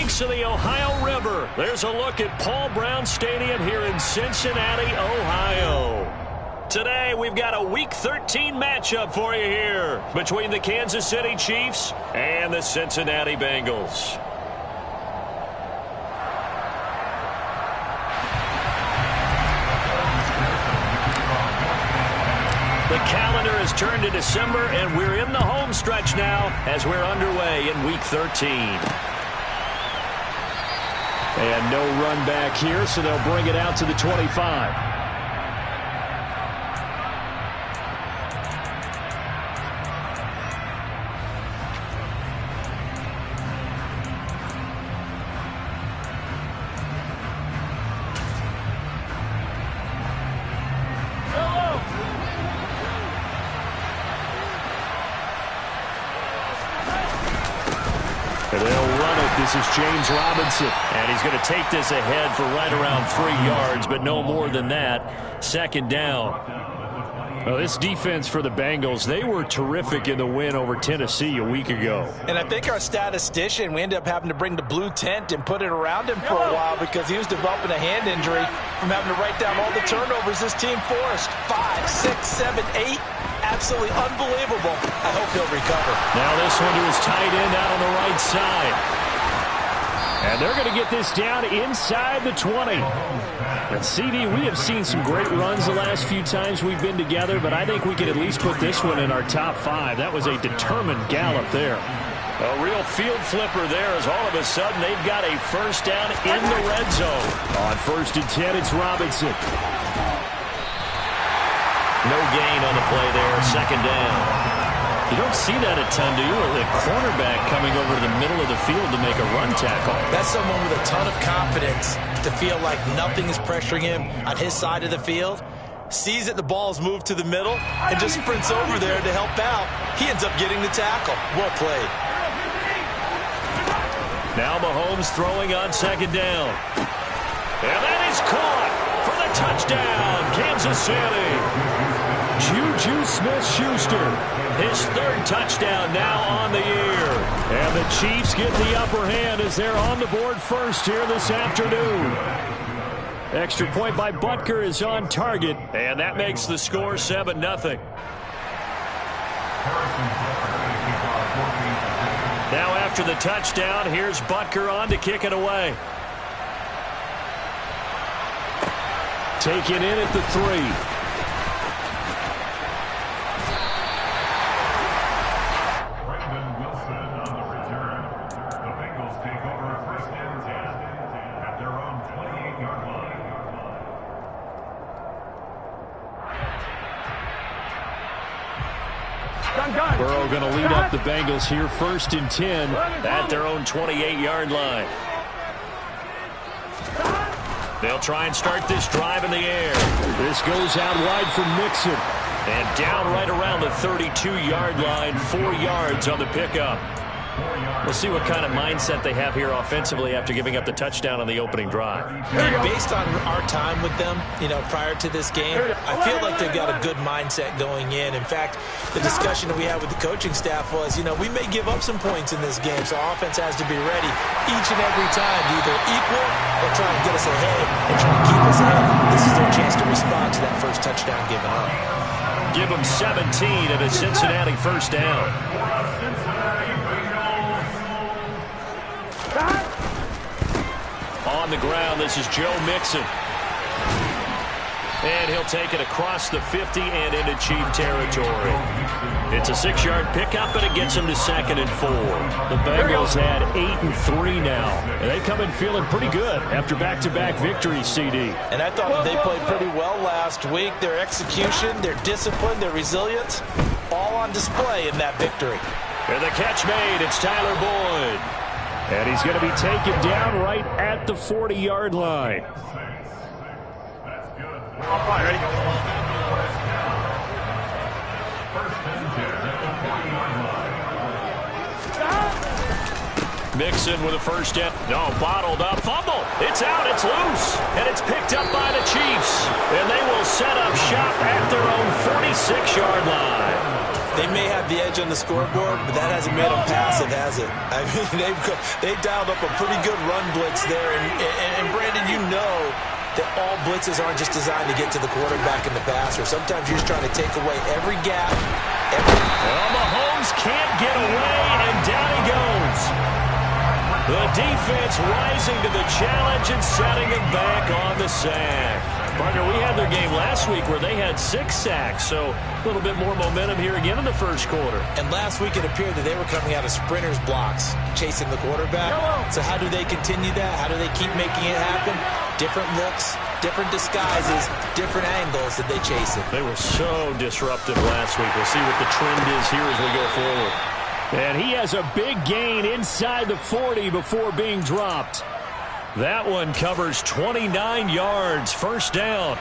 banks of the Ohio River. There's a look at Paul Brown Stadium here in Cincinnati, Ohio. Today, we've got a Week 13 matchup for you here between the Kansas City Chiefs and the Cincinnati Bengals. The calendar has turned to December, and we're in the home stretch now as we're underway in Week 13. And no run back here, so they'll bring it out to the 25. This is James Robinson, and he's going to take this ahead for right around 3 yards, but no more than that. Second down. Well, this defense for the Bengals, they were terrific in the win over Tennessee a week ago. And I think our statistician, we ended up having to bring the blue tent and put it around him for a while because he was developing a hand injury from having to write down all the turnovers this team forced. 5, 6, 7, 8. Absolutely unbelievable. I hope he'll recover. Now this one to his tight end out on the right side. And they're going to get this down inside the 20. And CD, we have seen some great runs the last few times we've been together, but I think we can at least put this one in our top 5. That was a determined gallop there. A real field flipper there as all of a sudden they've got a first down in the red zone. On 1st and 10, it's Robinson. No gain on the play there, second down. You don't see that a ton, do you? The cornerback coming over to the middle of the field to make a run tackle. That's someone with a ton of confidence to feel like nothing is pressuring him on his side of the field. Sees that the ball's moved to the middle and just sprints over there to help out. He ends up getting the tackle. Well played. Now Mahomes throwing on second down. And that is caught for the touchdown, Kansas City. Juju Smith-Schuster. His 3rd touchdown now on the year. And the Chiefs get the upper hand as they're on the board first here this afternoon. Extra point by Butker is on target. And that makes the score 7-0. Now after the touchdown, here's Butker on to kick it away. Taken in at the 3. Burrow going to lead up the Bengals here, 1st and 10 at their own 28-yard line. They'll try and start this drive in the air. This goes out wide from Mixon. And down right around the 32-yard line, 4 yards on the pickup. We'll see what kind of mindset they have here offensively after giving up the touchdown on the opening drive. And based on our time with them, prior to this game, I feel like they've got a good mindset going in. In fact, the discussion that we had with the coaching staff was, we may give up some points in this game, so our offense has to be ready each and every time to either equal or try and get us ahead and try and keep us ahead. This is their chance to respond to that first touchdown given up. Give them 17 at a Cincinnati first down. On the ground, this is Joe Mixon. And he'll take it across the 50 and into Chief territory. It's a 6-yard pickup, and it gets him to 2nd and 4. The Bengals had 8 and 3 now. And they come in feeling pretty good after back-to-back victories, CD. And I thought that they played pretty well last week. Their execution, their discipline, their resilience, all on display in that victory. And the catch made. It's Tyler Boyd. And he's going to be taken down right at the 40-yard line. Ready? Mixon with a first down. No, bottled up. Fumble. It's out. It's loose. And it's picked up by the Chiefs. And they will set up shop at their own 46-yard line. They may have the edge on the scoreboard, but that hasn't made them passive, has it? I mean, they've dialed up a pretty good run blitz there. And Brandon, you know that all blitzes aren't just designed to get to the quarterback in the passer. Sometimes you're just trying to take away every gap. Well, Mahomes can't get away, and down he goes. The defense rising to the challenge and setting them back on the sack. Partner, we had their game last week where they had 6 sacks, so a little bit more momentum here again in the first quarter. And last week it appeared that they were coming out of sprinters blocks, chasing the quarterback. So how do they continue that? How do they keep making it happen? Different looks, different disguises, different angles that they chase it. They were so disruptive last week. We'll see what the trend is here as we go forward. And he has a big gain inside the 40 before being dropped. That one covers 29 yards, first down.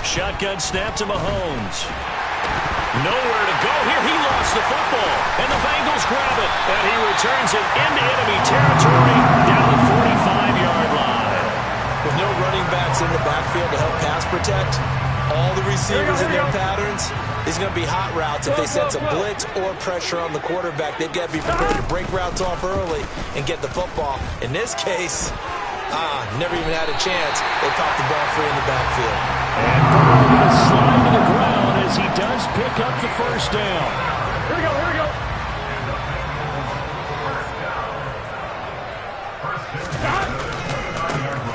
Shotgun snap to Mahomes. Nowhere to go here. He lost the football, and the Bengals grab it. And he returns it into enemy territory down the 45-yard line. With no running backs in the backfield to help pass protect, all the receivers in their patterns, these are going to be hot routes if they sense a blitz or pressure on the quarterback. They've got to be prepared to break routes off early and get the football. In this case, never even had a chance. They popped the ball free in the backfield. And Burrow going to slide to the ground as he does pick up the first down. Here we go, here we go.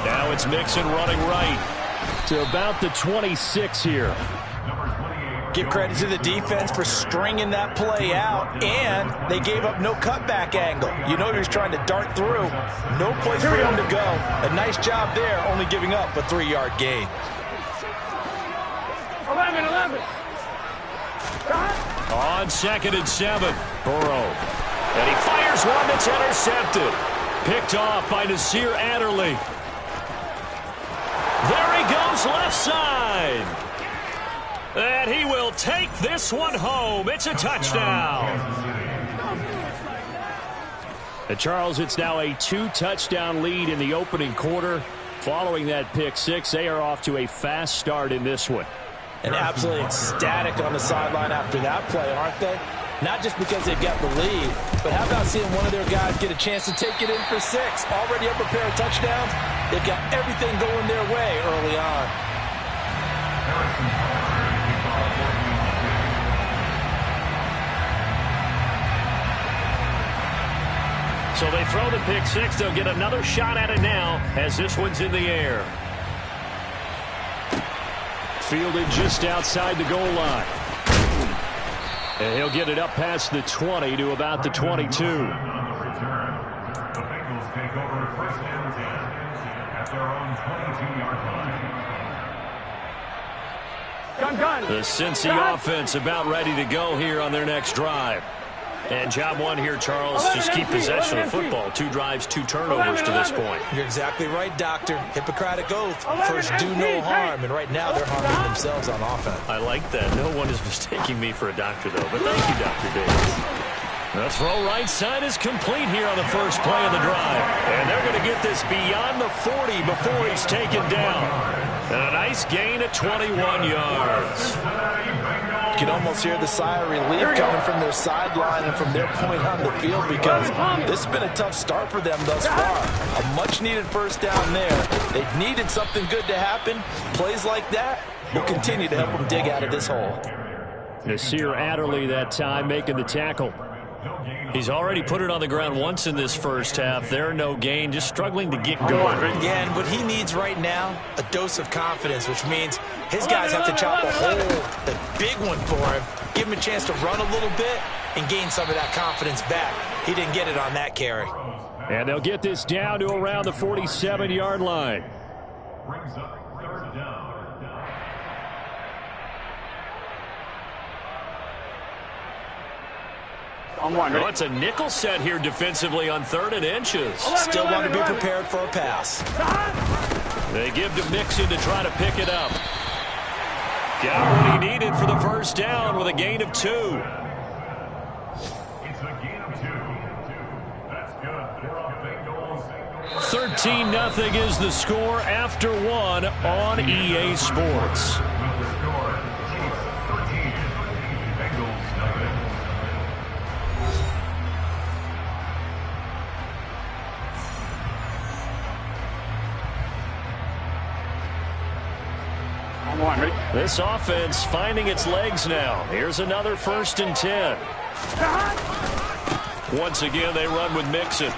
Now it's Mixon running right To about the 26 here. Give credit to the defense for stringing that play out, and they gave up no cutback angle. You know he was trying to dart through. No place for him to go. A nice job there, only giving up a 3-yard gain. 11. on 2nd and 7. Burrow. And he fires one that's intercepted. Picked off by Nasir Adderley. There he goes left side. And he will take this one home. It's a touchdown. And Charles, it's now a 2-touchdown lead in the opening quarter. Following that pick six, they are off to a fast start in this one. And absolutely ecstatic on the sideline after that play, aren't they? Not just because they've got the lead, but how about seeing one of their guys get a chance to take it in for 6? Already up a pair of touchdowns. They've got everything going their way early on. So they throw the pick six. They'll get another shot at it now as this one's in the air. Fielded just outside the goal line. And he'll get it up past the 20 to about the 22. The Bengals take over 1st and 10 at their own 22-yard line. The Cincy offense about ready to go here on their next drive. And job one here, Charles, just keep possession of football. 2 drives, 2 turnovers to this point. You're exactly right, Doctor. Hippocratic oath. First, do no harm. And right now, they're harming themselves on offense. I like that. No one is mistaking me for a doctor, though. But thank you, Dr. Davis. The throw right side is complete here on the first play of the drive. And they're going to get this beyond the 40 before he's taken down. And a nice gain of 21 yards. You can almost hear the sigh of relief coming from their sideline and from their point on the field, because this has been a tough start for them thus far. A much-needed first down there. They've needed something good to happen. Plays like that will continue to help them dig out of this hole. Nasir Adderley that time making the tackle. He's already put it on the ground once in this first half. There, no gain, just struggling to get going. Yeah, and what he needs right now, a dose of confidence, which means his guys have to chop a hole, a big one for him, give him a chance to run a little bit and gain some of that confidence back. He didn't get it on that carry. And they'll get this down to around the 47-yard line. Brings up 3rd down. Well, it's a nickel set here defensively on 3rd and inches. Still want to be prepared for a pass. They give to Mixon to try to pick it up. Got what he needed for the first down with a gain of 2. It's a gain of 2. That's 13-0 is the score after one on EA Sports. This offense finding its legs now. Here's another 1st and 10. Once again, they run with Mixon.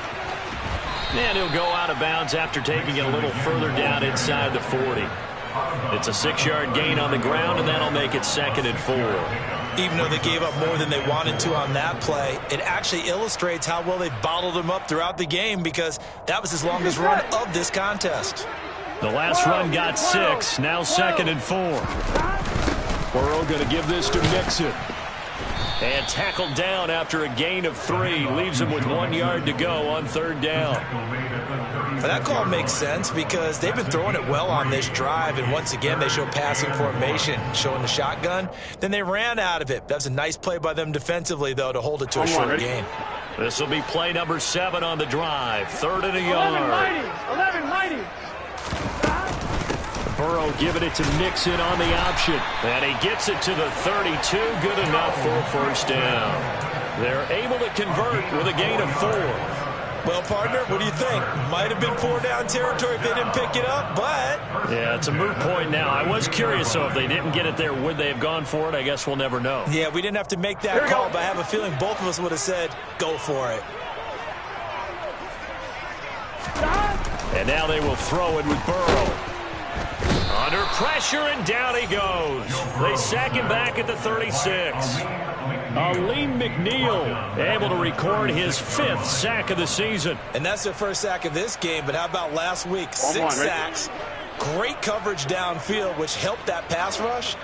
And he'll go out of bounds after taking it a little further down inside the 40. It's a 6-yard gain on the ground, and that'll make it 2nd and 4. Even though they gave up more than they wanted to on that play, it actually illustrates how well they bottled him up throughout the game, because that was his longest run of this contest. The last run got 6, now 2nd and 4. Burrow going to give this to Mixon. And tackled down after a gain of 3. Leaves him with 1 yard to go on 3rd down. Well, that call makes sense because they've been throwing it well on this drive, and once again they show passing formation, showing the shotgun. Then they ran out of it. That was a nice play by them defensively, though, to hold it to a short gain. This will be play number 7 on the drive. 3rd and a yard. 11 mighty. Burrow giving it to Mixon on the option. And he gets it to the 32. Good enough for a 1st down. They're able to convert with a gain of 4. Well, partner, what do you think? Might have been 4-down territory if they didn't pick it up, but... Yeah, it's a moot point now. I was curious, so if they didn't get it there, would they have gone for it? I guess we'll never know. Yeah, we didn't have to make that call, but I have a feeling both of us would have said, go for it. And now they will throw it with Burrow. Under pressure, and down he goes. They sack him back at the 36. Aleem McNeil able to record his 5th sack of the season. And that's their first sack of this game, but how about last week? 6 sacks. Great coverage downfield, which helped that pass rush.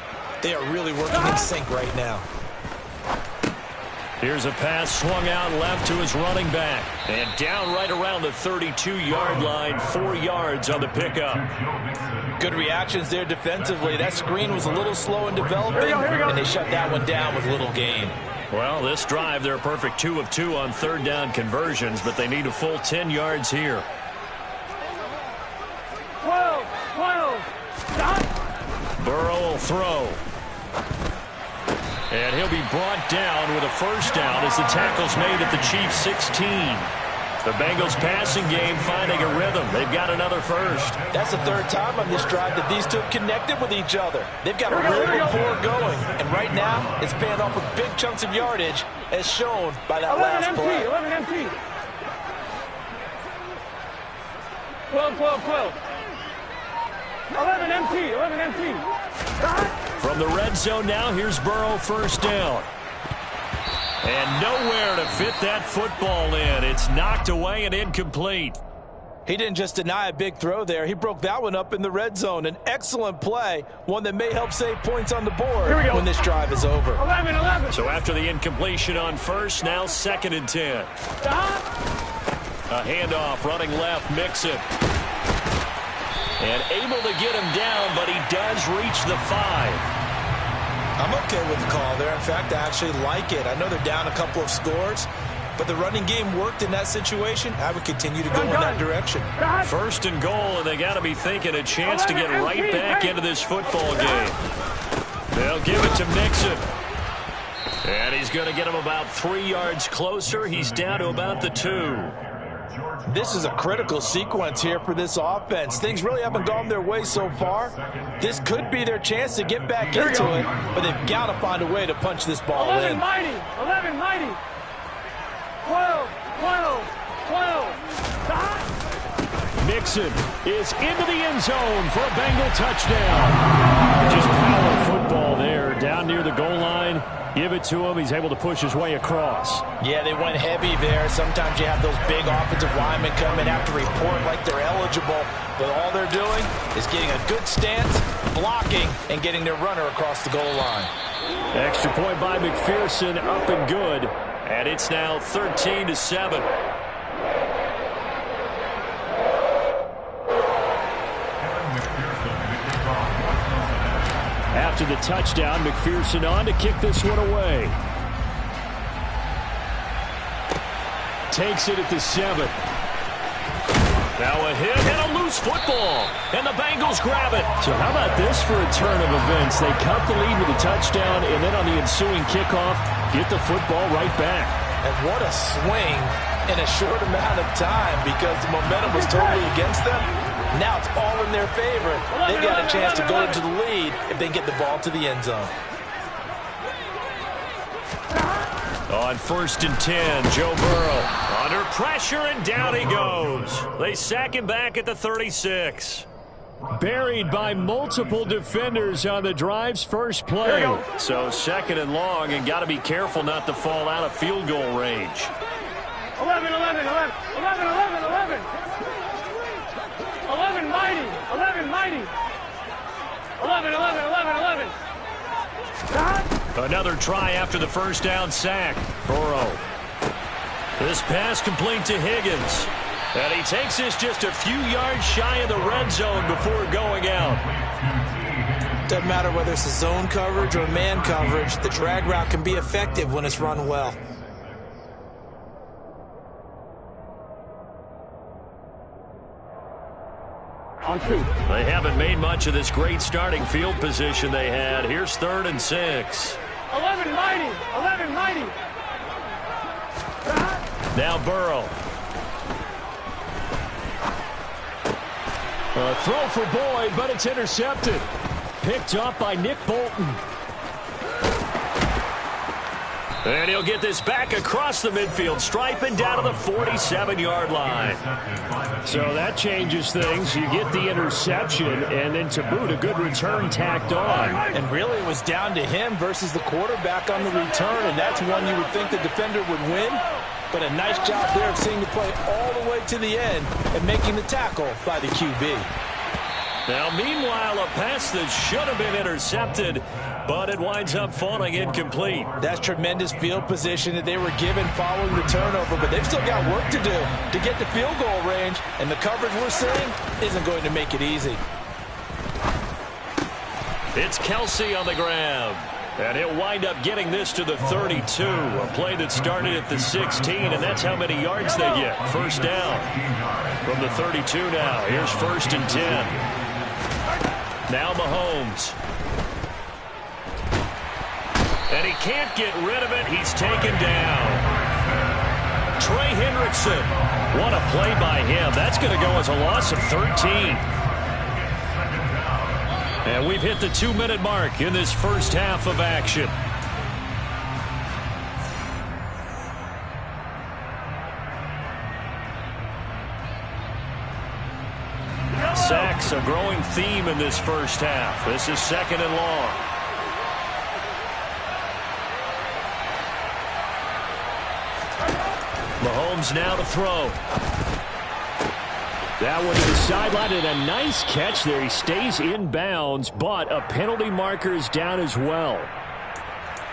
They are really working in sync right now. Here's a pass swung out left to his running back. And down right around the 32-yard line, 4 yards on the pickup. Good reactions there defensively. That screen was a little slow in developing, and they shut that one down with little gain. Well, this drive, they're a perfect 2 of 2 on 3rd down conversions, but they need a full 10 yards here. 12. Burrow will throw. And he'll be brought down with a 1st down as the tackle's made at the Chiefs' 16. The Bengals passing game finding a rhythm. They've got another 1st. That's the 3rd time on this drive that these two have connected with each other. They've got a real rapport going. And right now, it's paying off with big chunks of yardage, as shown by that last play. 11 MT. 12. 11 MT. From the red zone now, here's Burrow, 1st down. And nowhere to fit that football in. It's knocked away and incomplete. He didn't just deny a big throw there. He broke that one up in the red zone. An excellent play, one that may help save points on the board when this drive is over. 11. So after the incompletion on 1st, now 2nd and 10. A handoff running left, Mixon. And able to get him down, but he does reach the 5. I'm okay with the call there. In fact, I actually like it. I know they're down a couple of scores, but the running game worked in that situation. I would continue to go in that direction. 1st and goal, and they got to be thinking a chance to get right back into this football game. They'll give it to Mixon. And he's going to get him about 3 yards closer. He's down to about the 2. This is a critical sequence here for this offense. Things really haven't gone their way so far. This could be their chance to get back into it, but they've got to find a way to punch this ball 11 mighty. 12. Mixon is into the end zone for a Bengal touchdown. Just power football there down near the goal line. Give it to him. He's able to push his way across. Yeah, they went heavy there. Sometimes you have those big offensive linemen come in, have to report like they're eligible. But all they're doing is getting a good stance, blocking, and getting their runner across the goal line. Extra point by McPherson, up and good. And it's now 13-7. After the touchdown, McPherson on to kick this one away. takes it at the 7. Now a hit and a loose football, and the Bengals grab it. So how about this for a turn of events? They cut the lead with a touchdown, and then on the ensuing kickoff, get the football right back. And what a swing in a short amount of time, because the momentum was totally against them. Now it's all in their favor. They've got a chance to go into the lead if they get the ball to the end zone. On 1st and 10, Joe Burrow under pressure, and down he goes. They sack him back at the 36. Buried by multiple defenders on the drive's first play. So 2nd and long, and got to be careful not to fall out of field goal range. 11, 11, 11, 11, 11, 11. 11 mighty, 11 mighty. 11, 11, 11, 11. Another try after the first down sack. Burrow. This pass complete to Higgins. And he takes this just a few yards shy of the red zone before going out. Doesn't matter whether it's a zone coverage or man coverage, the drag route can be effective when it's run well. On 2. They haven't made much of this great starting field position they had. Here's 3rd and 6. 11 mighty, 11 mighty. Now Burrow. A throw for Boyd, but it's intercepted. Picked up by Nick Bolton. And he'll get this back across the midfield stripe and down to the 47-yard line. So that changes things. You get the interception, and then to boot, a good return tacked on. And really, it was down to him versus the quarterback on the return, and that's one you would think the defender would win. But a nice job there of seeing the play all the way to the end and making the tackle by the QB. Now, meanwhile, a pass that should have been intercepted, but it winds up falling incomplete. That's tremendous field position that they were given following the turnover, but they've still got work to do to get to field goal range, and the coverage we're seeing isn't going to make it easy. It's Kelsey on the grab, and he'll wind up getting this to the 32, a play that started at the 16, and that's how many yards they get. First down from the 32 now. Here's 1st and 10. Now Mahomes. And he can't get rid of it. He's taken down. Trey Hendrickson. What a play by him. That's going to go as a loss of 13. And we've hit the 2-minute mark in this first half of action. Sacks, a growing theme in this first half. This is 2nd and long. Mahomes now to throw. That one to the sideline, and a nice catch there. He stays in bounds, but a penalty marker is down as well.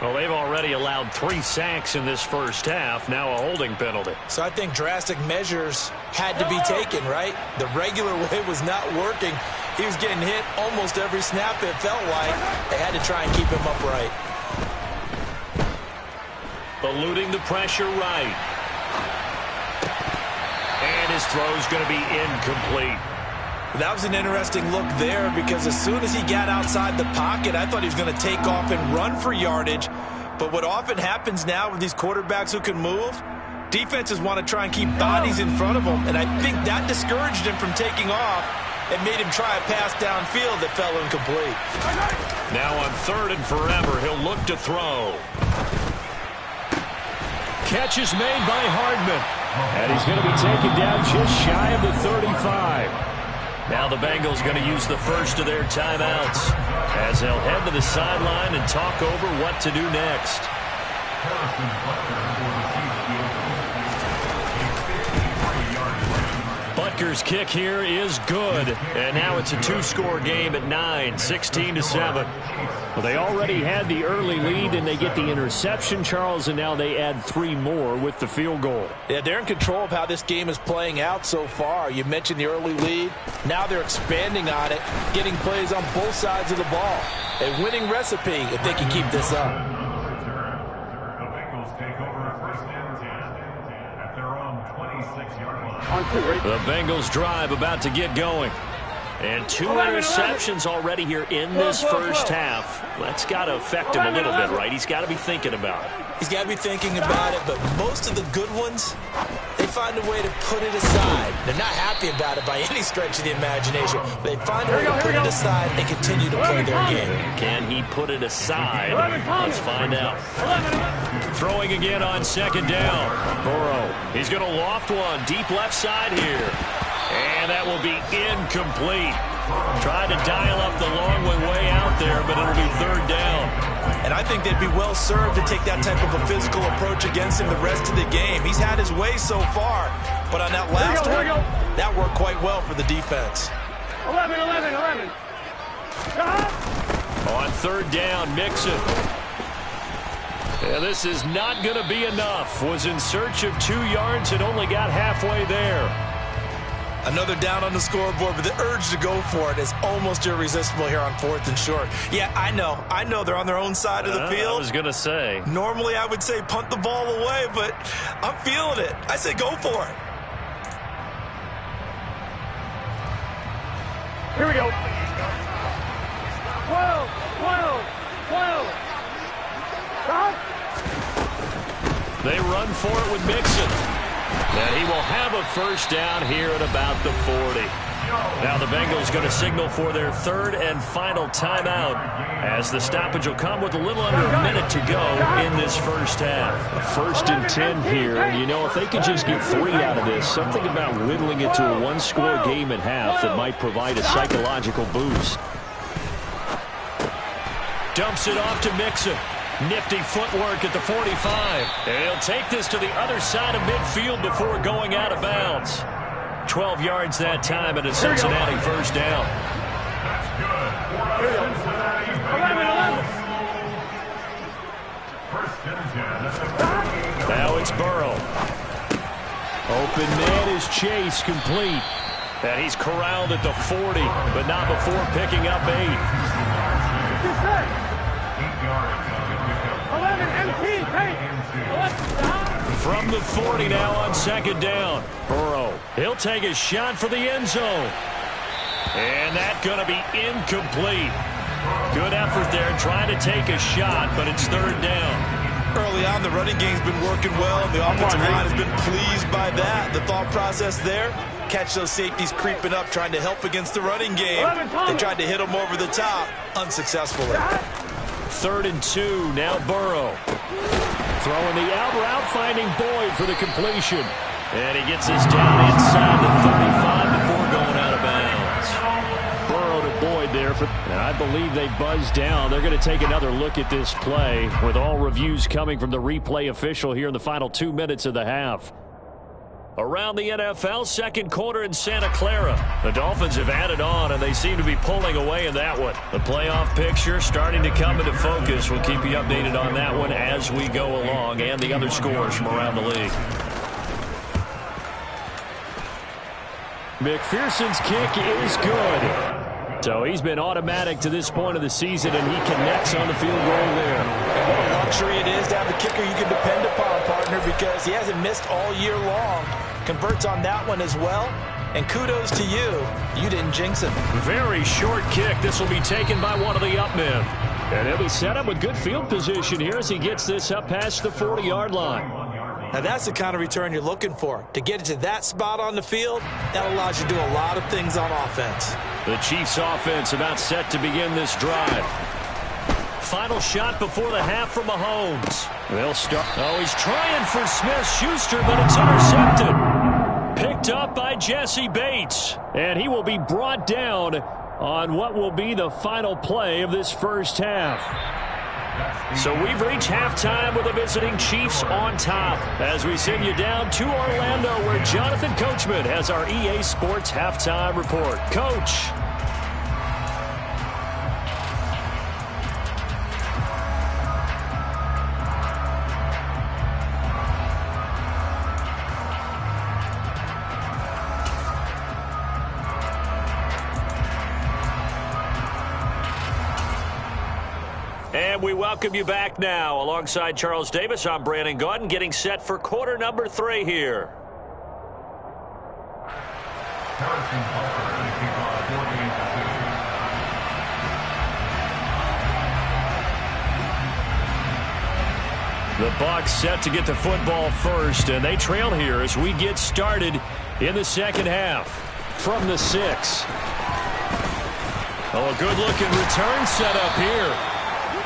Well, they've already allowed 3 sacks in this first half. Now a holding penalty. So I think drastic measures had to be taken, right? The regular way was not working. He was getting hit almost every snap, it felt like. They had to try and keep him upright. Eluding the pressure right. And his throw's going to be incomplete. That was an interesting look there, because as soon as he got outside the pocket, I thought he was going to take off and run for yardage. But what often happens now with these quarterbacks who can move, defenses want to try and keep bodies in front of them, and I think that discouraged him from taking off and made him try a pass downfield that fell incomplete. Now on 3rd and forever, he'll look to throw. Catch is made by Hardman, and he's going to be taken down just shy of the 35. Now the Bengals going to use the first of their timeouts as they'll head to the sideline and talk over what to do next. Butker's kick here is good, and now it's a 2-score game at 9, 16-7. Well, they already had the early lead, and they get the interception, Charles, and now they add 3 more with the field goal. Yeah, they're in control of how this game is playing out so far. You mentioned the early lead. Now they're expanding on it, getting plays on both sides of the ball. A winning recipe if they can keep this up. The Bengals take over 1st and 10 at their own 26-yard line. On 2, ready? The Bengals drive about to get going. And 2 interceptions already here in this first half. That's got to affect him a little bit, right? He's got to be thinking about it. He's got to be thinking about it, but most of the good ones, they find a way to put it aside. They're not happy about it by any stretch of the imagination. They find a way to put it aside and continue to play their game. Can he put it aside? Let's find out. Throwing again on second down. Burrow. He's going to loft one deep left side here. And that will be incomplete. Tried to dial up the long way out there, but it'll be third down. And I think they'd be well served to take that type of a physical approach against him the rest of the game. He's had his way so far, but on that last one, that worked quite well for the defense. 11. On third down, Mixon. Yeah, this is not going to be enough. Was in search of 2 yards and only got halfway there. Another down on the scoreboard, but the urge to go for it is almost irresistible here on 4th and short. Yeah, I know they're on their own side of the field. I was going to say. Normally I would say punt the ball away, but I'm feeling it. I say go for it. Here we go. 12. They run for it with Mixon. And he will have a first down here at about the 40. Now the Bengals going to signal for their third and final timeout as the stoppage will come with a little under a minute to go in this first half. 1st and 10 here, and you know, if they could just get 3 out of this, something about whittling it to a 1-score game at half that might provide a psychological boost. Dumps it off to Mixon. Nifty footwork at the 45. And he'll take this to the other side of midfield before going out of bounds. 12 yards that time and a Cincinnati first down. That's good. Cincinnati Bengals. 1st and 10. Now it's Burrow. Open man is Chase, complete. And he's corralled at the 40, but not before picking up 8. 8 yards. 11, empty, take. From the 40 now on second down. Burrow, he'll take a shot for the end zone. And that's going to be incomplete. Good effort there trying to take a shot, but it's third down. Early on, the running game's been working well, and the offensive line has been pleased by that. The thought process there, catch those safeties creeping up, trying to help against the running game. They tried to hit them over the top, unsuccessfully. 3rd and 2, now Burrow. Throwing the out route, finding Boyd for the completion. And he gets this down inside the 35 before going out of bounds. Burrow to Boyd there. And I believe they buzzed down. They're going to take another look at this play with all reviews coming from the replay official here in the final 2 minutes of the half. Around the NFL, second quarter in Santa Clara. The Dolphins have added on, and they seem to be pulling away in that one. The playoff picture starting to come into focus. We'll keep you updated on that one as we go along, and the other scores from around the league. McPherson's kick is good. So he's been automatic to this point of the season, and he connects on the field goal there. And what a luxury it is to have a kicker you can depend upon, partner, because he hasn't missed all year long. Converts on that one as well. And kudos to you. You didn't jinx him. Very short kick. This will be taken by one of the up men. And he'll be set up with good field position here as he gets this up past the 40-yard line. Now that's the kind of return you're looking for. To get it to that spot on the field, that allows you to do a lot of things on offense. The Chiefs offense about set to begin this drive. Final shot before the half from Mahomes. They'll start. Oh, he's trying for Smith-Schuster, but it's intercepted. Picked up by Jesse Bates. And he will be brought down on what will be the final play of this first half. So we've reached halftime with the visiting Chiefs on top as we send you down to Orlando where Jonathan Coachman has our EA Sports halftime report. Coach. And we welcome you back now. Alongside Charles Davis, I'm Brandon Gaudin, getting set for quarter number 3 here. The Bucs set to get the football first, and they trail here as we get started in the second half. From the 6. Oh, a good-looking return set up here.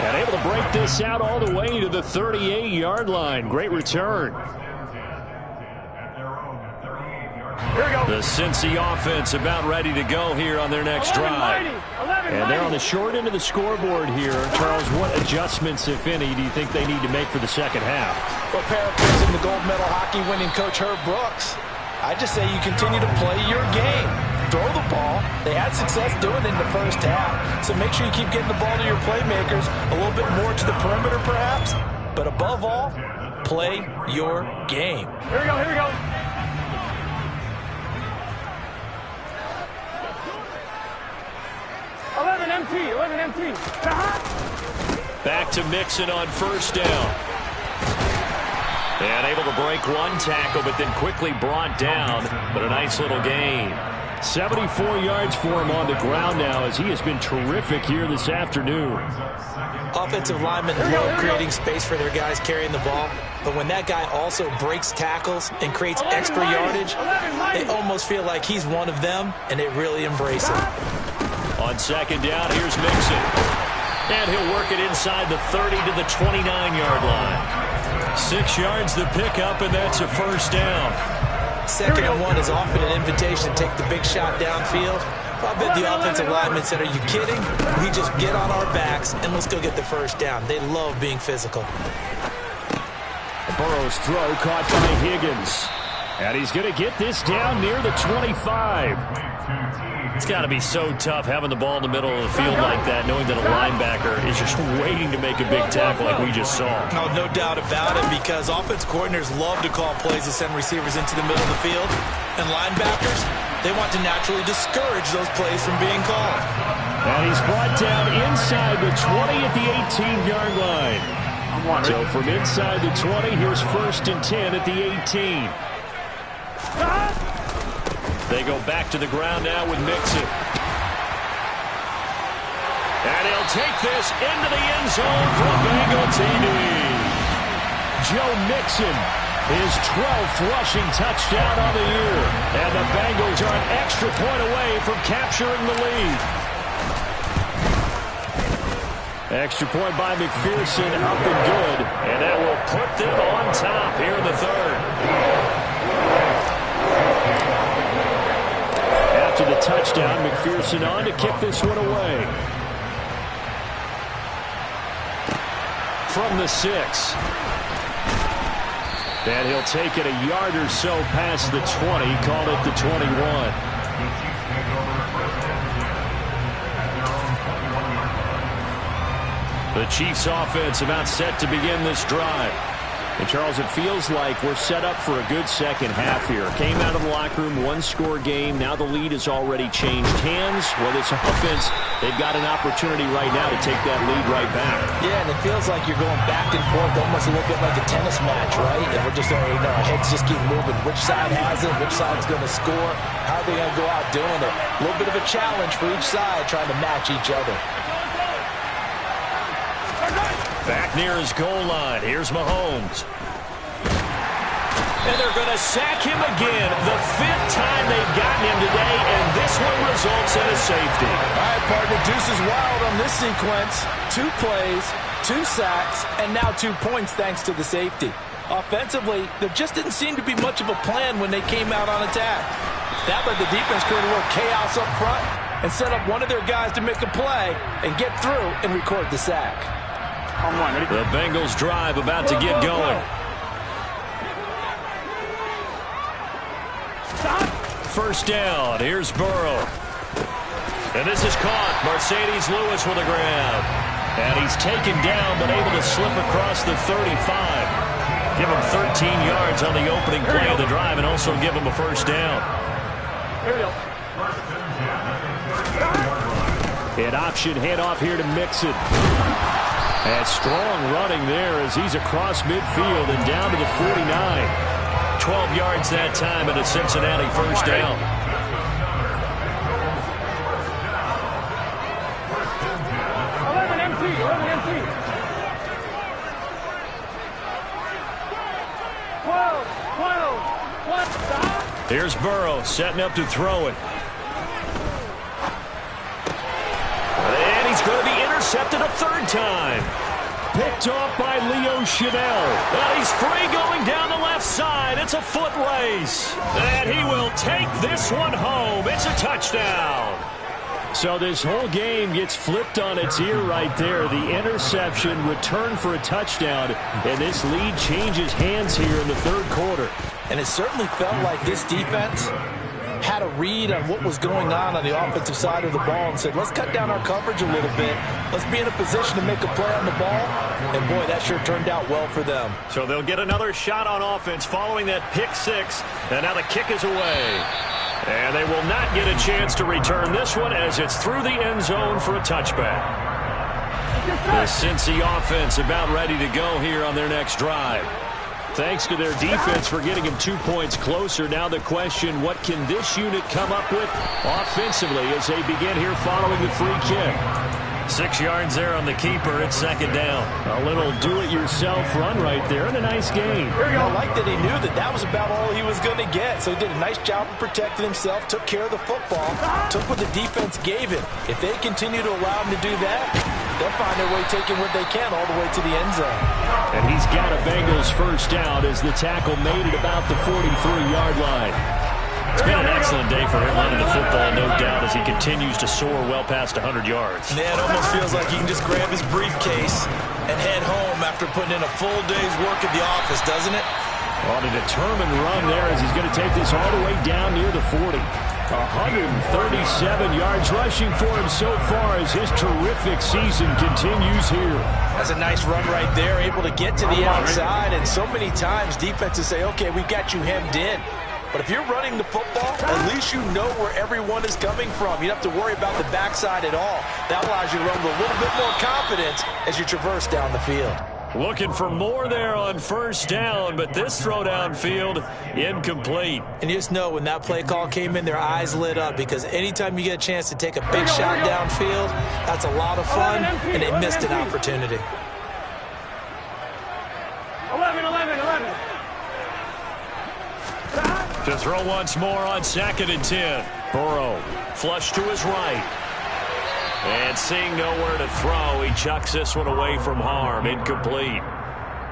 And able to break this out all the way to the 38-yard line. Great return. The Cincy offense about ready to go here on their next drive. And they're on the short end of the scoreboard here. Charles, what adjustments, if any, do you think they need to make for the second half? Well, paraphrasing the gold medal hockey winning coach Herb Brooks, I just say you continue to play your game. Throw the ball. They had success doing it in the first half. So make sure you keep getting the ball to your playmakers, a little bit more to the perimeter perhaps. But above all, play your game. Here we go, here we go. empty. Back to Mixon on first down. And able to break one tackle, but then quickly brought down. But a nice little gain. 74 yards for him on the ground now, as he has been terrific here this afternoon. Offensive linemen love creating space for their guys carrying the ball. But when that guy also breaks tackles and creates extra yardage, they almost feel like he's one of them, and they really embrace it. On second down, here's Mixon. And he'll work it inside the 30 to the 29-yard line. 6 yards the pickup, and that's a first down. Second and one is often an invitation to take the big shot downfield. I bet the offensive linemen said, are you kidding? We just get on our backs and let's go get the first down. They love being physical. Burrow's throw caught by Higgins. And he's going to get this down near the 25. It's got to be so tough having the ball in the middle of the field like that, knowing that a linebacker is just waiting to make a big tackle like we just saw. Oh, no doubt about it, because offense coordinators love to call plays to send receivers into the middle of the field. And linebackers, they want to naturally discourage those plays from being called. And he's brought down inside the 20 at the 18-yard line. So from inside the 20, here's 1st and 10 at the 18. They go back to the ground now with Mixon. And he'll take this into the end zone for a Bengal TD. Joe Mixon, his 12th rushing touchdown on the year. And the Bengals are an extra point away from capturing the lead. Extra point by McPherson, up and good. And that will put them on top here in the third. After the touchdown, McPherson on to kick this one away. From the 6. And he'll take it a yard or so past the 20, call it the 21. The Chiefs offense about set to begin this drive. And, Charles, it feels like we're set up for a good second half here. Came out of the locker room, one-score game. Now the lead has already changed hands. Well, this offense, they've got an opportunity right now to take that lead right back. Yeah, and it feels like you're going back and forth, almost a little bit like a tennis match, right? And we're just already know our heads just keep moving. Which side has it? Which side's going to score? How are they going to go out doing it? A little bit of a challenge for each side, trying to match each other. Back near his goal line. Here's Mahomes. And they're going to sack him again. The 5th time they've gotten him today, and this one results in a safety. All right, partner, deuce is wild on this sequence. 2 plays, 2 sacks, and now 2 points thanks to the safety. Offensively, there just didn't seem to be much of a plan when they came out on attack. That led the defense create a little chaos up front and set up one of their guys to make a play and get through and record the sack. The Bengals drive about to get going. First down. Here's Burrow. And this is caught. Mercedes Lewis with a grab. And he's taken down but able to slip across the 35. Give him 13 yards on the opening play of the drive and also give him a first down. An option handoff here to Mixon. And strong running there as he's across midfield and down to the 49. 12 yards that time and a Cincinnati first down. Here's Burrow setting up to throw it. And he's going to be intercepted a third time. Picked off by Leo Chanel. And he's free going down the left side. It's a foot race. And he will take this one home. It's a touchdown. So this whole game gets flipped on its ear right there. The interception, return for a touchdown, and this lead changes hands here in the third quarter. And it certainly felt like this defense had a read on what was going on the offensive side of the ball and said, let's cut down our coverage a little bit. Let's be in a position to make a play on the ball. And, boy, that sure turned out well for them. So they'll get another shot on offense following that pick six. And now the kick is away. And they will not get a chance to return this one as it's through the end zone for a touchback. The Cincy offense about ready to go here on their next drive. Thanks to their defense for getting them 2 points closer. Now the question, what can this unit come up with offensively as they begin here following the free kick? 6 yards there on the keeper. It's second down. A little do-it-yourself run right there and a nice game. I like that he knew that was about all he was going to get. So he did a nice job of protecting himself, took care of the football, took what the defense gave him. If they continue to allow him to do that, they'll find their way taking what they can all the way to the end zone. And he's got a Bengals first down as the tackle made it about the 43-yard line. It's been an excellent day for him running the football, no doubt, as he continues to soar well past 100 yards. Man, it almost feels like he can just grab his briefcase and head home after putting in a full day's work at the office, doesn't it? On a determined run there as he's going to take this all the way down near the 40. 137 yards rushing for him so far as his terrific season continues here. That's a nice run right there, able to get to the outside. And so many times defenses say, okay, we've got you hemmed in. But if you're running the football, at least you know where everyone is coming from. You don't have to worry about the backside at all. That allows you to run with a little bit more confidence as you traverse down the field. Looking for more there on first down, but this throw downfield incomplete. And you just know when that play call came in, their eyes lit up, because anytime you get a chance to take a big shot downfield, that's a lot of fun, and they missed an opportunity. 11. To throw once more on 2nd and 10. Burrow flush to his right. And seeing nowhere to throw, he chucks this one away from harm. Incomplete.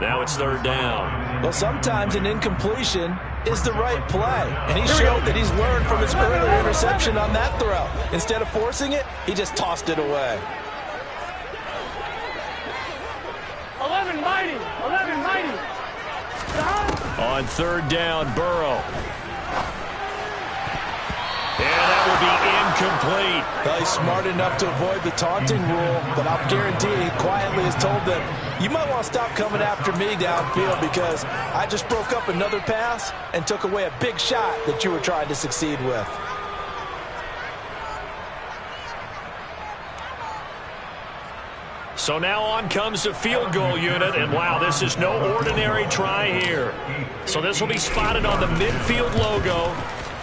Now it's third down. Well, sometimes an incompletion is the right play. And he showed that he's learned from his earlier interception on that throw. Instead of forcing it, he just tossed it away. 11 mighty. On third down, Burrow. And that will be incomplete. Well, he's smart enough to avoid the taunting rule, but I'll guarantee he quietly has told them, you might want to stop coming after me downfield because I just broke up another pass and took away a big shot that you were trying to succeed with. So now on comes the field goal unit, and wow, this is no ordinary try here. So this will be spotted on the midfield logo.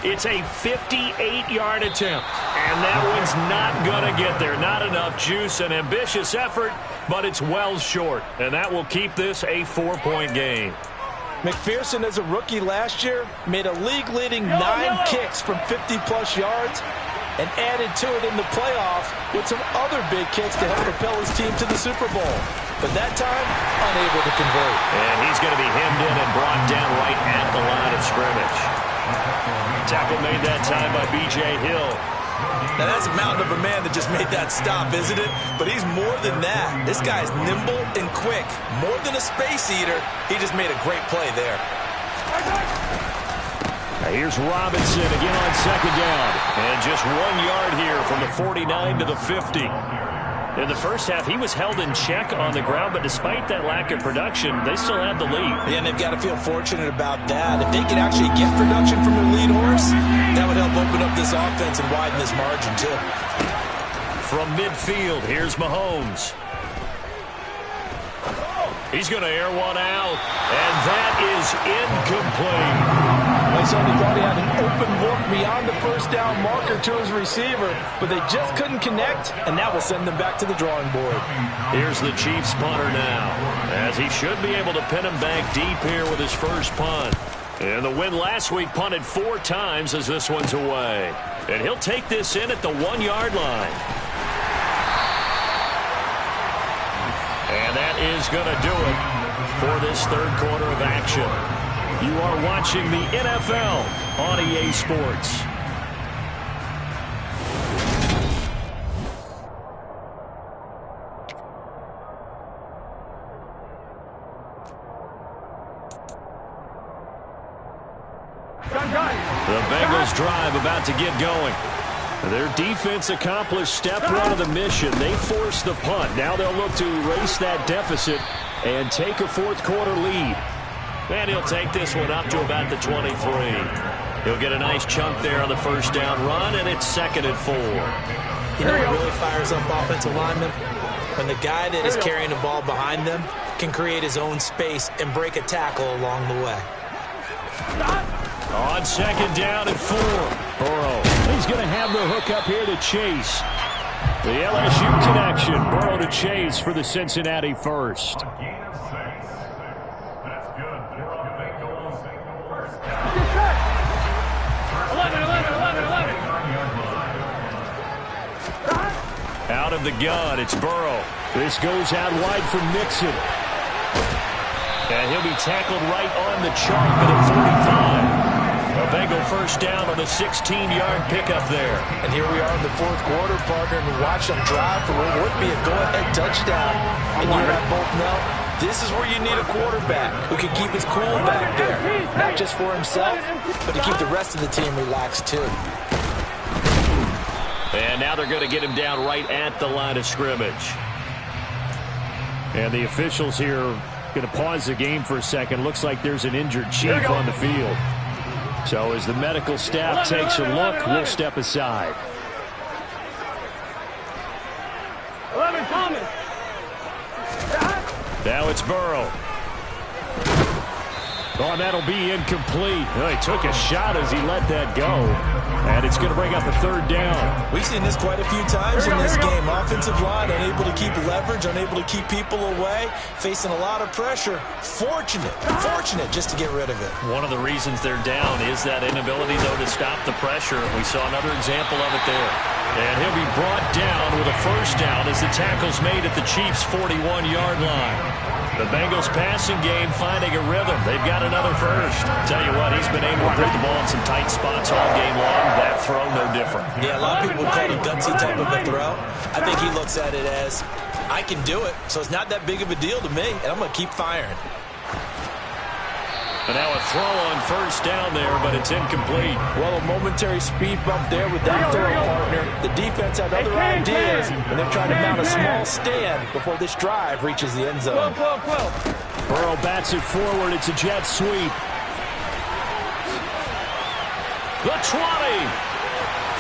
It's a 58-yard attempt, and that one's not going to get there. Not enough juice, an ambitious effort, but it's well short, and that will keep this a 4-point game. McPherson, as a rookie last year, made a league-leading 9 kicks from 50-plus yards and added to it in the playoffs with some other big kicks to help propel his team to the Super Bowl. But that time, unable to convert. And he's going to be hemmed in and brought down right at the line of scrimmage. Tackle made that time by B.J. Hill. Now that's a mountain of a man that just made that stop, isn't it? But he's more than that. This guy's nimble and quick. More than a space eater, he just made a great play there. Now here's Robinson again on second down. And just 1 yard here from the 49 to the 50. In the first half, he was held in check on the ground, but despite that lack of production, they still had the lead. Yeah, and they've got to feel fortunate about that. If they could actually get production from their lead horse, that would help open up this offense and widen this margin, too. From midfield, here's Mahomes. He's going to air one out, and that is incomplete. They certainly thought he had an open look beyond the first down marker to his receiver, but they just couldn't connect, and that will send them back to the drawing board. Here's the Chiefs punter now, as he should be able to pin him back deep here with his first punt. And the win last week punted 4 times as this one's away. And he'll take this in at the 1-yard line. And that is going to do it for this third quarter of action. You are watching the NFL on EA Sports. The Bengals drive about to get going. Their defense accomplished step 1 of the mission. They forced the punt. Now they'll look to erase that deficit and take a fourth quarter lead. And he'll take this one up to about the 23. He'll get a nice chunk there on the first down run, and it's 2nd and 4. You know what really fires up offensive linemen? When the guy that is carrying the ball behind them can create his own space and break a tackle along the way. On 2nd down and 4. Burrow. He's going to have the hook up here to Chase. The LSU connection. Burrow to Chase for the Cincinnati first. Gain of 6. That's good. They're on Bengals. First 11. Out of the gun, it's Burrow. This goes out wide for Mixon. And he'll be tackled right on the chalk at a 45. A Bengal first down on a 16-yard pickup there. And here we are in the fourth quarter, partner, and we watch them drive for what would be a go-ahead touchdown. And you and I both know this is where you need a quarterback who can keep his cool back there. Not just for himself, but to keep the rest of the team relaxed too. And now they're going to get him down right at the line of scrimmage. And the officials here going to pause the game for a second. Looks like there's an injured Chief on the field. So as the medical staff takes a look, we'll step aside. 11 Thomas. Now it's Burrow. Oh, that'll be incomplete. Oh, he took a shot as he let that go. And it's going to bring up a 3rd down. We've seen this quite a few times in this game. Offensive line unable to keep leverage, unable to keep people away, facing a lot of pressure. Fortunate just to get rid of it. One of the reasons they're down is that inability, though, to stop the pressure. We saw another example of it there. And he'll be brought down with a first down as the tackle's made at the Chiefs' 41-yard line. The Bengals passing game finding a rhythm. They've got another first. Tell you what, he's been able to put the ball in some tight spots all game long. That throw, no different. Yeah, a lot of people would call it a gutsy type of a throw. I think he looks at it as, I can do it, so it's not that big of a deal to me, and I'm going to keep firing. And now a throw on first down there, but it's incomplete. Well, a momentary speed bump there with that throw, partner. The defense had other ideas, and they're trying to mount a small stand before this drive reaches the end zone. Burrow bats it forward. It's a jet sweep. The 20.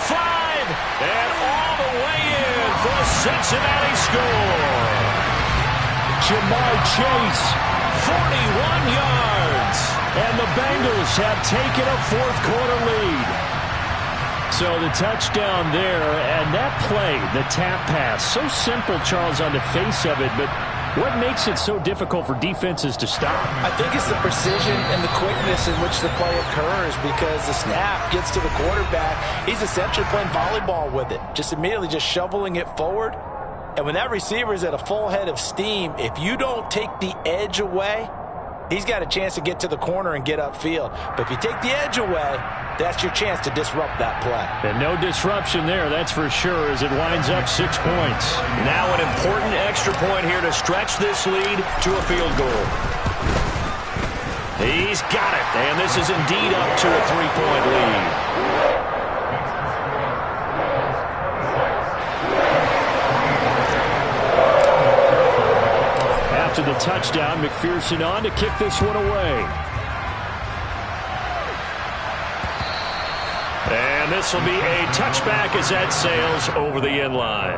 5. And all the way in for a Cincinnati score. Jamar Chase. 41 yards. And the Bengals have taken a fourth quarter lead. So the touchdown there, and that play, the tap pass, so simple, Charles, on the face of it, but what makes it so difficult for defenses to stop? I think it's the precision and the quickness in which the play occurs, because the snap gets to the quarterback. He's essentially playing volleyball with it, just immediately just shoveling it forward. And when that receiver is at a full head of steam, if you don't take the edge away, he's got a chance to get to the corner and get upfield. But if you take the edge away, that's your chance to disrupt that play. And no disruption there, that's for sure, as it winds up 6 points. Now an important extra point here to stretch this lead to a field goal. He's got it, and this is indeed up to a 3-point lead. After the touchdown, McPherson on to kick this one away. And this will be a touchback as that sails over the end line.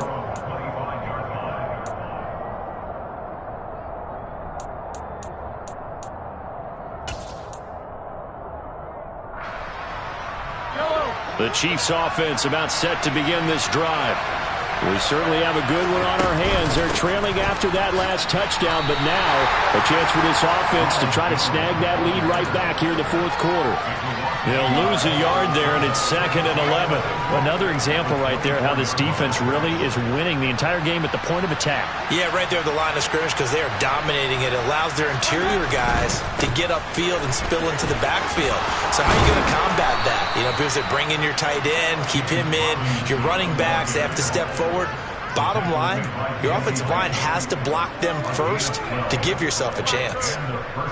The Chiefs offense about set to begin this drive. We certainly have a good one on our hands. They're trailing after that last touchdown, but now a chance for this offense to try to snag that lead right back here in the fourth quarter. They'll lose a yard there, and it's 2nd and 11. Another example right there how this defense really is winning the entire game at the point of attack. Yeah, right there at the line of scrimmage because they are dominating it. It allows their interior guys to get upfield and spill into the backfield. So how are you going to combat that? You know, because they bring in your tight end, keep him in. Your running backs, they have to step forward. Bottom line, your offensive line has to block them first to give yourself a chance.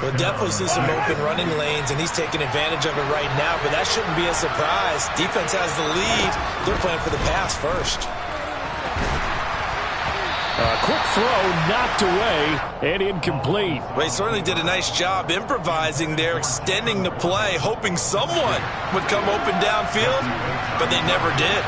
We'll definitely see some open running lanes, and he's taking advantage of it right now, but that shouldn't be a surprise. Defense has the lead. They're playing for the pass first. A quick throw knocked away and incomplete. Well, he certainly did a nice job improvising there, extending the play, hoping someone would come open downfield, but they never did.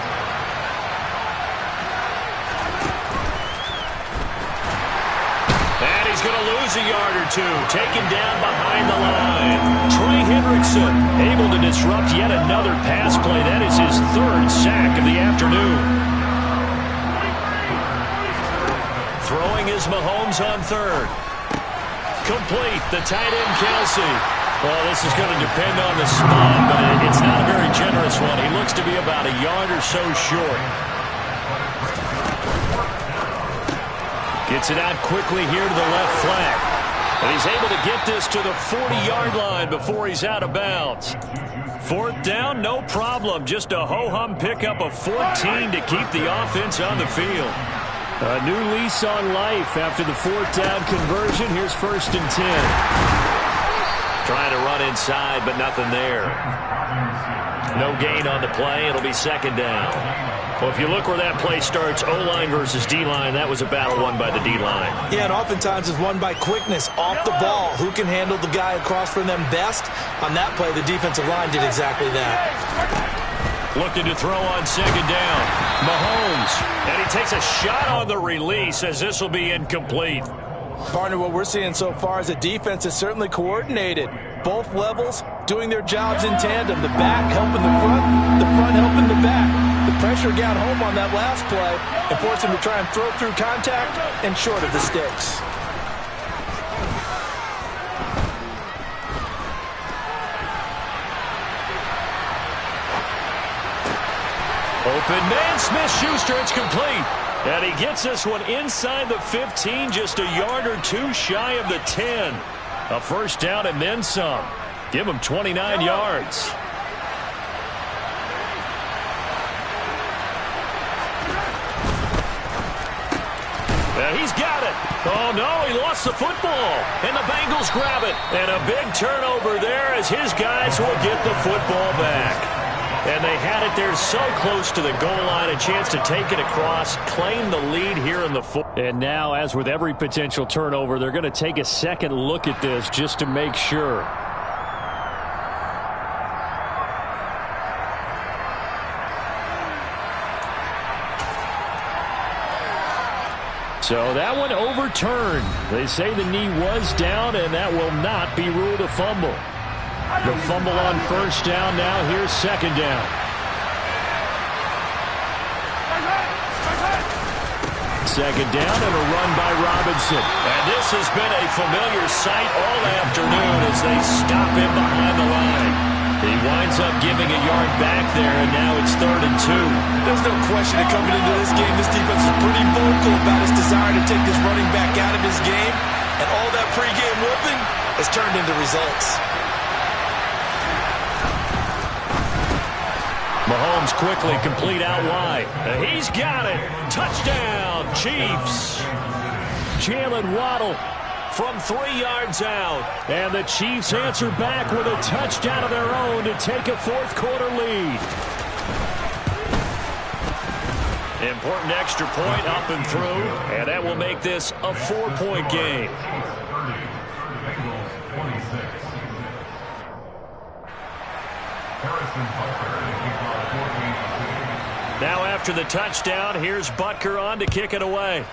And he's going to lose a yard or two, taken down behind the line. Trey Hendrickson able to disrupt yet another pass play. That is his 3rd sack of the afternoon. Throwing is Mahomes on 3rd. Complete, the tight end Kelsey. Well, this is going to depend on the spot, but it's not a very generous one. He looks to be about a yard or so short. Gets it out quickly here to the left flank. And he's able to get this to the 40-yard line before he's out of bounds. 4th down, no problem. Just a ho-hum pickup of 14 to keep the offense on the field. A new lease on life after the 4th down conversion. Here's 1st and 10. Trying to run inside, but nothing there. No gain on the play. It'll be 2nd down. Well, if you look where that play starts, O-line versus D-line, that was a battle won by the D-line. Yeah, and oftentimes it's won by quickness off the ball. Who can handle the guy across from them best? On that play, the defensive line did exactly that. Looking to throw on 2nd down. Mahomes. And he takes a shot on the release as this will be incomplete. Partner, what we're seeing so far is the defense is certainly coordinated. Both levels doing their jobs in tandem. The back helping the front helping the back. The pressure got home on that last play and forced him to try and throw through contact and short of the sticks. Open man, Smith-Schuster, it's complete. And he gets this one inside the 15, just a yard or two shy of the 10. A 1st down and then some. Give him 29 yards. And he's got it. Oh, no, he lost the football. And the Bengals grab it. And a big turnover there as his guys will get the football back. And they had it there so close to the goal line, a chance to take it across, claim the lead here in the fourth. And now, as with every potential turnover, they're going to take a second look at this just to make sure. So that one overturned. They say the knee was down, and that will not be ruled a fumble. The fumble on 1st down. Now here's 2nd down. Second down and a run by Robinson. And this has been a familiar sight all afternoon as they stop him behind the line. He winds up giving a yard back there, and now it's 3rd and 2. There's no question that coming into this game, this defense is pretty vocal about his desire to take this running back out of his game. And all that pregame whooping has turned into results. Mahomes quickly complete out wide. And he's got it. Touchdown, Chiefs. Jalen Waddle from 3 yards out. And the Chiefs answer back with a touchdown of their own to take a 4th quarter lead. Important extra point up and through. And that will make this a 4-point game. Now after the touchdown, here's Butker on to kick it away.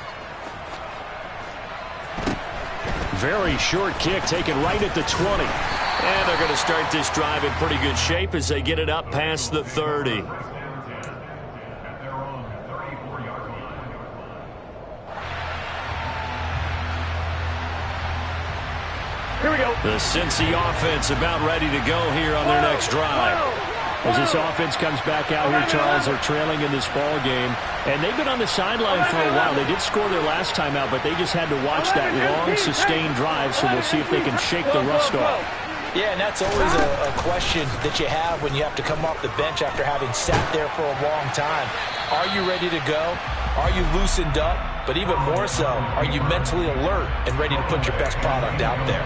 Very short kick taken right at the 20. And they're going to start this drive in pretty good shape as they get it up past the 30. The Cincy offense about ready to go here on their next drive. As this offense comes back out here, Charles, they're trailing in this ball game, and they've been on the sideline for a while. They did score their last time out, but they just had to watch that long, sustained drive, so we'll see if they can shake the rust off. Yeah, and that's always a question that you have when you have to come off the bench after having sat there for a long time. Are you ready to go? Are you loosened up? But even more so, are you mentally alert and ready to put your best product out there?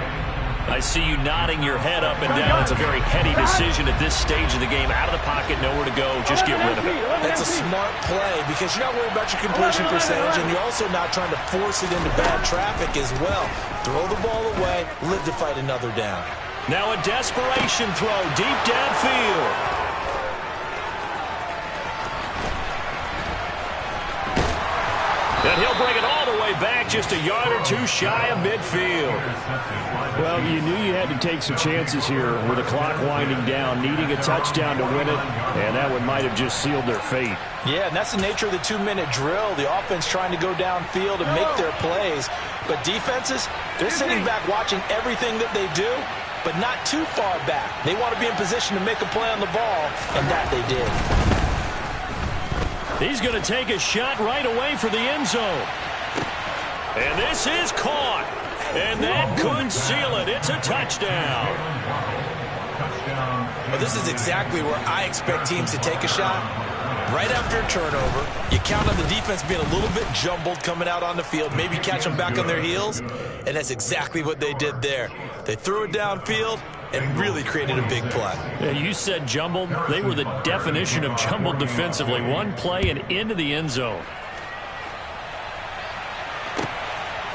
I see you nodding your head up and down. It's a very heady decision at this stage of the game. Out of the pocket, nowhere to go. Just get rid of it. That's a smart play because you're not worried about your completion percentage, and you're also not trying to force it into bad traffic as well. Throw the ball away, live to fight another down. Now a desperation throw deep downfield. And he'll bring it all the way back, just a yard or two shy of midfield. Well, you knew you had to take some chances here with the clock winding down, needing a touchdown to win it, and that one might have just sealed their fate. Yeah, and that's the nature of the 2-minute drill. The offense trying to go downfield and make their plays. But defenses, they're sitting back watching everything that they do, but not too far back. They want to be in position to make a play on the ball, and that they did. He's going to take a shot right away for the end zone. And this is caught. And that could seal it. It's a touchdown. Well, this is exactly where I expect teams to take a shot. Right after a turnover, you count on the defense being a little bit jumbled coming out on the field, maybe catch them back on their heels, and that's exactly what they did there. They threw it downfield and really created a big play. Yeah, you said jumbled. They were the definition of jumbled defensively. One play and into the end zone.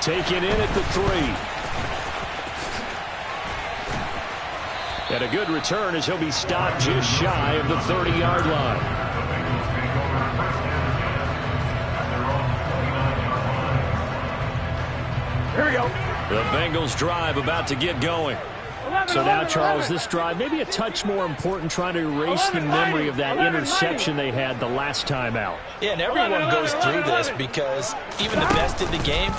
Taken in at the 3. And a good return as he'll be stopped just shy of the 30-yard line. Here we go. The Bengals drive about to get going. So now, Charles, this drive maybe a touch more important, trying to erase the memory of that interception they had the last time out. Yeah, and everyone goes through this because even the best in the game,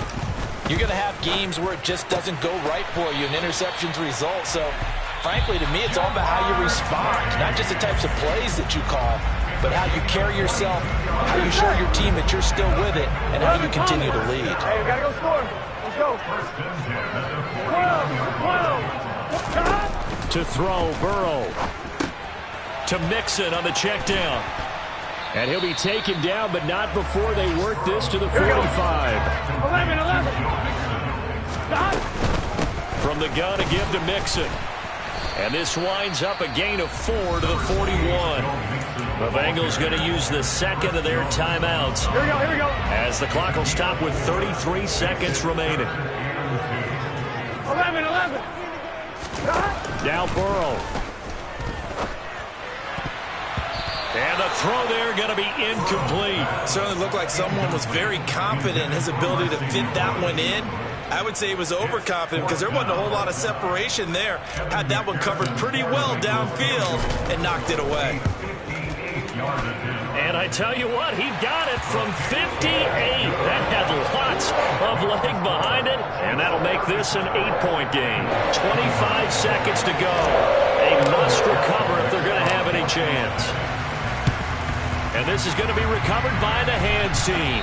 you're going to have games where it just doesn't go right for you, and interceptions result. So, frankly, to me, it's all about how you respond, not just the types of plays that you call, but how you carry yourself, how you show your team that you're still with it, and how you continue to lead. Hey, we got to go score. Let's go. 12. To throw, Burrow. To Mixon on the check down. And he'll be taken down, but not before they work this to the 45. 11. Stop. From the gun to give to Mixon. And this winds up a gain of 4 to the 41. The Bengals going to use the second of their timeouts. Here we go. As the clock will stop with 33 seconds remaining. 11. Now Burrow. And the throw there going to be incomplete. Certainly looked like someone was very confident in his ability to fit that one in. I would say he was overconfident because there wasn't a whole lot of separation there. Had that one covered pretty well downfield and knocked it away. And I tell you what, he got it from 58. That had lots of leg behind it, and that'll make this an 8-point game. 25 seconds to go. They must recover if they're going to have any chance. And this is going to be recovered by the hands team.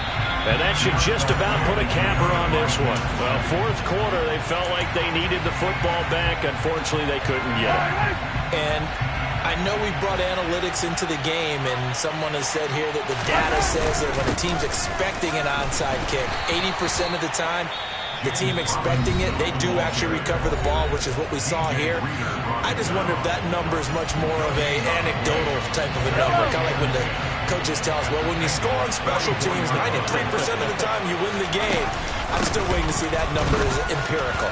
And that should just about put a capper on this one. Well, fourth quarter, they felt like they needed the football back. Unfortunately, they couldn't get it. And I know we brought analytics into the game, and someone has said here that the data says that when a team's expecting an onside kick, 80% of the time, the team expecting it, they do actually recover the ball, which is what we saw here. I just wonder if that number is much more of a anecdotal type of a number, kind of like when the coaches tell us, well, when you score on special teams, 93% of the time you win the game. I'm still waiting to see that number is empirical.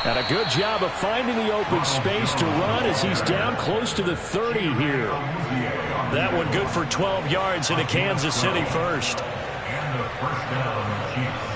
And a good job of finding the open space to run as he's down close to the 30 here. That one good for 12 yards into Kansas City first. And the first down, Chiefs.